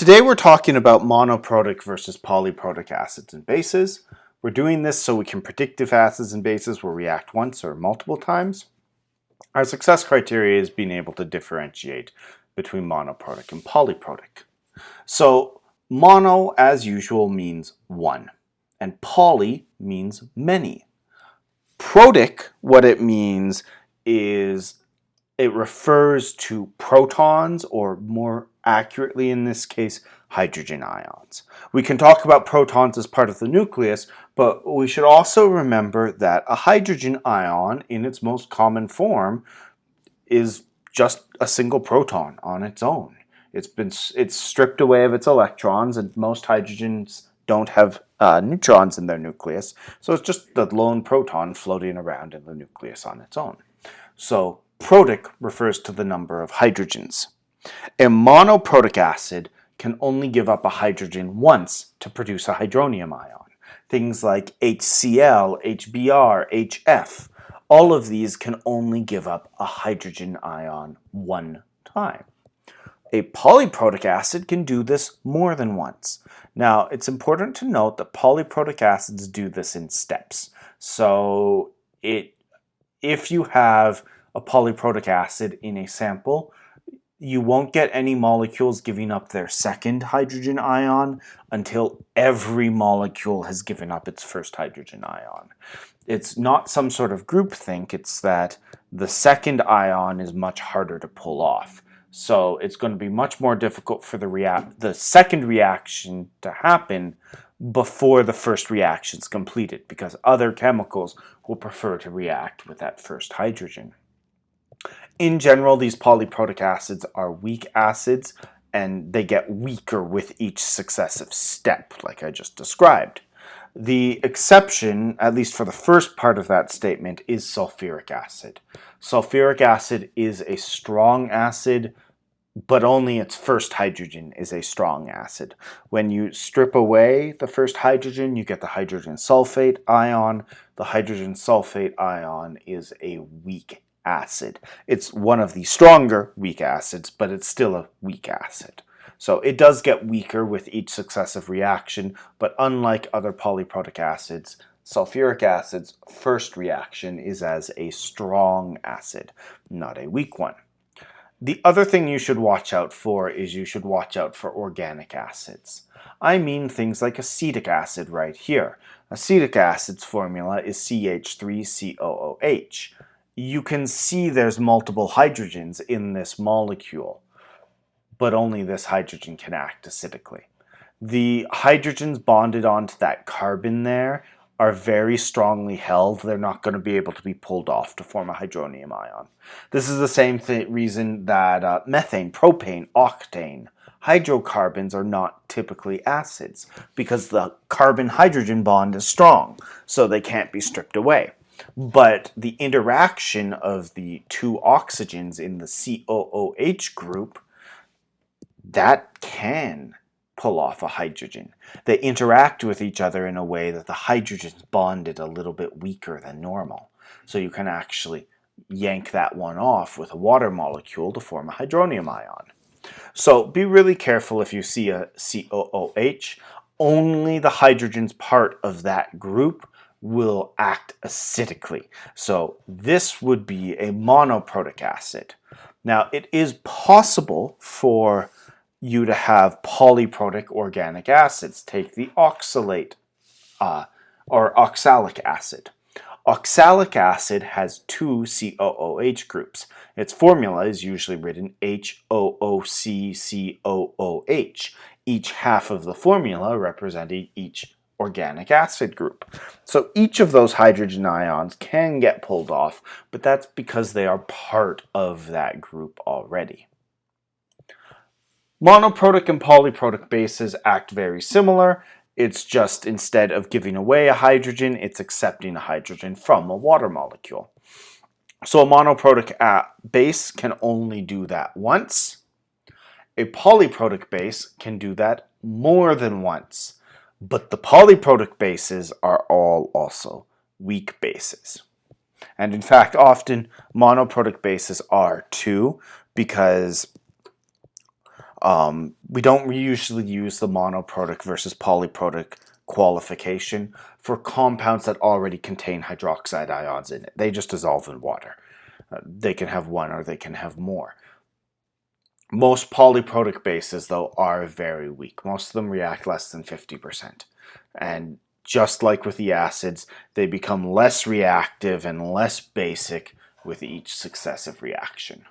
Today we're talking about monoprotic versus polyprotic acids and bases. We're doing this so we can predict if acids and bases will react once or multiple times. Our success criteria is being able to differentiate between monoprotic and polyprotic. So mono, as usual, means one, and poly means many. Protic, what it means is it refers to protons, or more accurately in this case, hydrogen ions. We can talk about protons as part of the nucleus, but we should also remember that a hydrogen ion in its most common form is just a single proton on its own. It's stripped away of its electrons, and most hydrogens don't have neutrons in their nucleus, so it's just the lone proton floating around in the nucleus on its own. So protic refers to the number of hydrogens. A monoprotic acid can only give up a hydrogen once to produce a hydronium ion. Things like HCl, HBr, HF, all of these can only give up a hydrogen ion one time. A polyprotic acid can do this more than once. Now, it's important to note that polyprotic acids do this in steps. So if you have a polyprotic acid in a sample, you won't get any molecules giving up their second hydrogen ion until every molecule has given up its first hydrogen ion. It's not some sort of groupthink, it's that the second ion is much harder to pull off. So it's going to be much more difficult for the second reaction to happen before the first reaction is completed, because other chemicals will prefer to react with that first hydrogen. In general, these polyprotic acids are weak acids, and they get weaker with each successive step, like I just described. The exception, at least for the first part of that statement, is sulfuric acid. Sulfuric acid is a strong acid, but only its first hydrogen is a strong acid. When you strip away the first hydrogen, you get the hydrogen sulfate ion. The hydrogen sulfate ion is a weak acid. It's one of the stronger weak acids, but it's still a weak acid. So it does get weaker with each successive reaction, but unlike other polyprotic acids, sulfuric acid's first reaction is as a strong acid, not a weak one. The other thing you should watch out for is you should watch out for organic acids. I mean things like acetic acid right here. Acetic acid's formula is CH3COOH. You can see there's multiple hydrogens in this molecule, but only this hydrogen can act acidically. The hydrogens bonded onto that carbon there are very strongly held. They're not going to be able to be pulled off to form a hydronium ion. This is the same reason that methane, propane, octane, hydrocarbons are not typically acids, because the carbon-hydrogen bond is strong, so they can't be stripped away. But the interaction of the two oxygens in the COOH group, that can pull off a hydrogen. They interact with each other in a way that the hydrogen's bonded a little bit weaker than normal. So you can actually yank that one off with a water molecule to form a hydronium ion. So be really careful if you see a COOH. Only the hydrogen's part of that group will act acidically. So this would be a monoprotic acid. Now, it is possible for you to have polyprotic organic acids. Take the oxalate or oxalic acid. Oxalic acid has two COOH groups. Its formula is usually written HOOCCOOH, each half of the formula representing each organic acid group. So each of those hydrogen ions can get pulled off, but that's because they are part of that group already. Monoprotic and polyprotic bases act very similar. It's just instead of giving away a hydrogen, it's accepting a hydrogen from a water molecule. So a monoprotic base can only do that once. A polyprotic base can do that more than once. But the polyprotic bases are all also weak bases. And in fact, often monoprotic bases are too, because We don't usually use the monoprotic versus polyprotic qualification for compounds that already contain hydroxide ions in it. They just dissolve in water. They can have one or they can have more. Most polyprotic bases, though, are very weak. Most of them react less than 50%. And just like with the acids, they become less reactive and less basic with each successive reaction.